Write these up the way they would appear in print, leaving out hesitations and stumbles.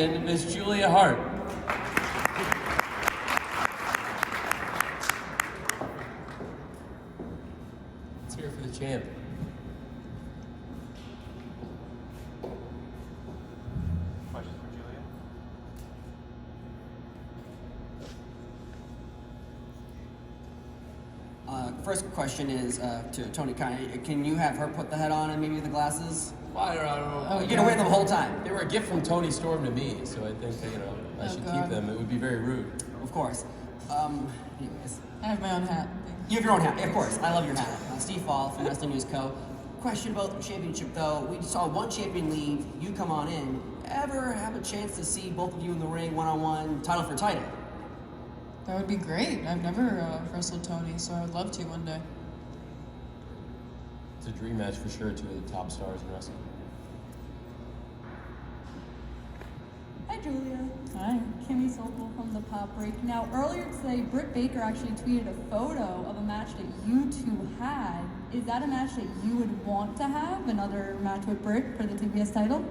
champion, Miss Julia Hart. Let's hear it for the champ. Questions for Julia? First question is to Tony. Can you have her put the head on and maybe the glasses? Well, I don't know. You're gonna wear them the whole time. They were a gift from Tony Storm to me, so I think I should keep them. It would be very rude. Of course. Anyways. I have my own hat. You have your own hat, of course. I love your hat. Steve Fall from Wrestling News Co. Question about the championship, though. We saw one champion leave. You come on in. Ever have a chance to see both of you in the ring, one-on-one, title for title? That would be great. I've never wrestled Tony, so I would love to one day. It's a dream match for sure. Two of the top stars in wrestling. Hi, Julia. Hi. Kimmy Sokol from the Pop Break. Now, earlier today, Britt Baker actually tweeted a photo of a match that you two had. Is that a match that you would want to have? Another match with Britt for the TBS title?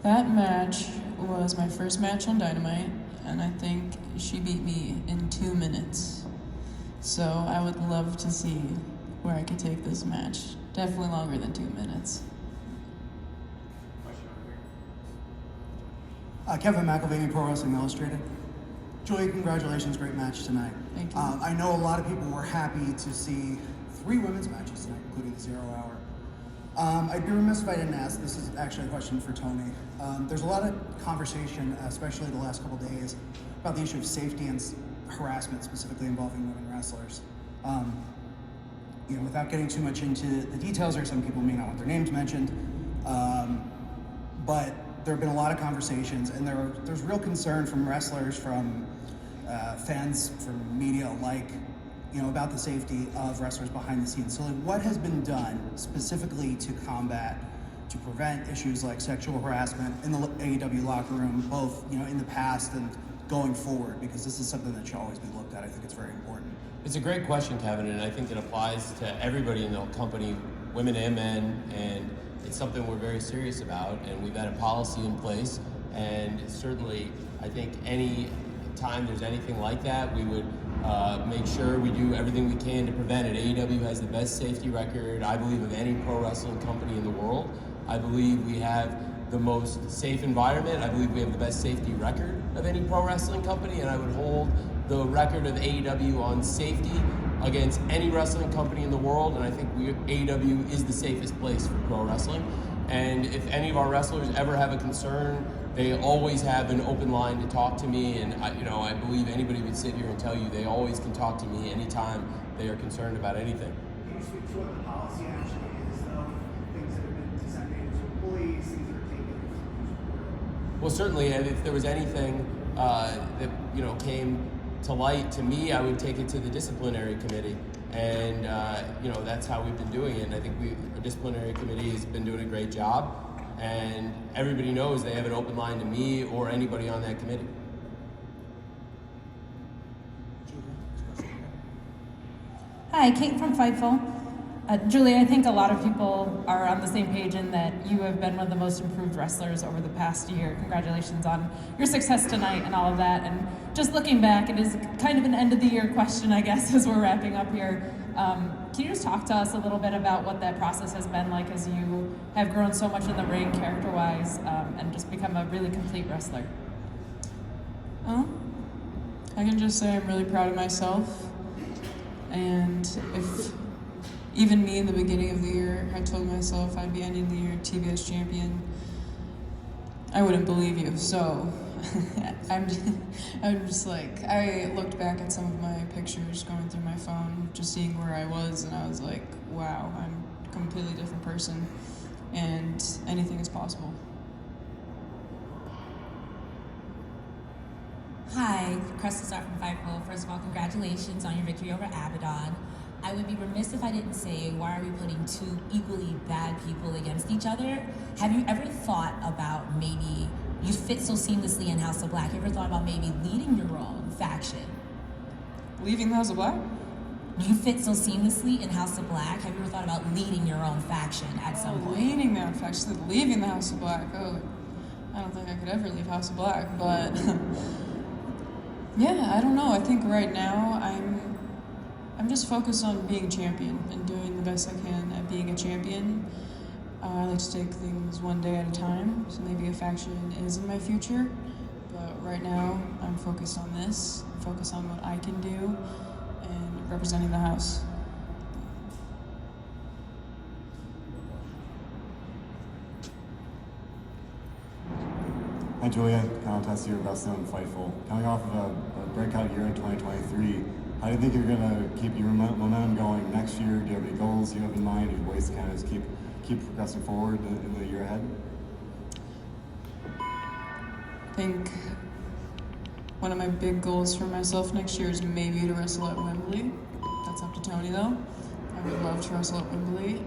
That match was my first match on Dynamite, and I think she beat me in 2 minutes. So I would love to see where I could take this match. Definitely longer than 2 minutes. Kevin McElvaney, Pro Wrestling Illustrated. Julie, congratulations, great match tonight. Thank you. I know a lot of people were happy to see 3 women's matches tonight, including the 0 hour. I'd be remiss if I didn't ask, this is actually a question for Tony. There's a lot of conversation, especially the last couple days, about the issue of safety and harassment, specifically involving women wrestlers. Without getting too much into the details, or some people may not want their names mentioned, but there have been a lot of conversations, and there's real concern from wrestlers, from fans, from media alike, about the safety of wrestlers behind the scenes. So what has been done specifically to prevent issues like sexual harassment in the AEW locker room, both in the past and going forward? Because this is something that should always be looked at. I think it's very important. It's a great question, Kevin, and I think it applies to everybody in the company, women and men, and it's something we're very serious about, and we've had a policy in place, and certainly I think any time there's anything like that, we would make sure we do everything we can to prevent it. AEW has the best safety record, I believe, of any pro wrestling company in the world. I believe we have the most safe environment. I believe we have the best safety record of any pro wrestling company, and I would hold the record of AEW on safety against any wrestling company in the world, and I think AEW is the safest place for pro wrestling. And if any of our wrestlers ever have a concern, they always have an open line to talk to me, and I believe anybody would sit here and tell you they always can talk to me anytime they are concerned about anything. Can you speak to what the policy actually is, though? Things that have been disseminated to employees, things that are taken? Well, certainly, and if there was anything that came to light to me, I would take it to the disciplinary committee, and that's how we've been doing it. And I think our disciplinary committee has been doing a great job, and everybody knows they have an open line to me or anybody on that committee. Hi, Kate from Fightful. Julie, I think a lot of people are on the same page in that you have been one of the most improved wrestlers over the past year. Congratulations on your success tonight and all of that. And just looking back, it is kind of an end of the year question, I guess, as we're wrapping up here. Can you just talk to us a little bit about what that process has been like as you have grown so much in the ring character-wise and just become a really complete wrestler? I can just say I'm really proud of myself. And if even me in the beginning of the year, I told myself I'd be ending the year TBS champion, I wouldn't believe you. So I'm just like, I looked back at some of my pictures going through my phone, just seeing where I was, and I was like, wow, I'm a completely different person, and anything is possible. Hi, Crystal Star from Fightful. First of all, congratulations on your victory over Abaddon. I would be remiss if I didn't say, why are we putting two equally bad people against each other? Have you ever thought about maybe, you fit so seamlessly in House of Black, you ever thought about maybe leading your own faction? Leaving the House of Black? You fit so seamlessly in House of Black, have you ever thought about leading your own faction at some point? Leading the own faction, leaving the House of Black, I don't think I could ever leave House of Black, but yeah, I don't know. I think right now I'm just focused on being a champion and doing the best I can at being a champion. I like to take things one day at a time, so maybe a faction is in my future, but right now I'm focused on this, focused on what I can do, and representing the house. Hi Julia, contest here, Wrestling and Fightful. Coming off of a breakout year in 2023, how do you think you're going to keep your momentum going next year? Do you have any goals you have in mind, or ways to kind of just keep progressing forward in the year ahead? I think one of my big goals for myself next year is maybe to wrestle at Wembley. That's up to Tony though. I would love to wrestle at Wembley,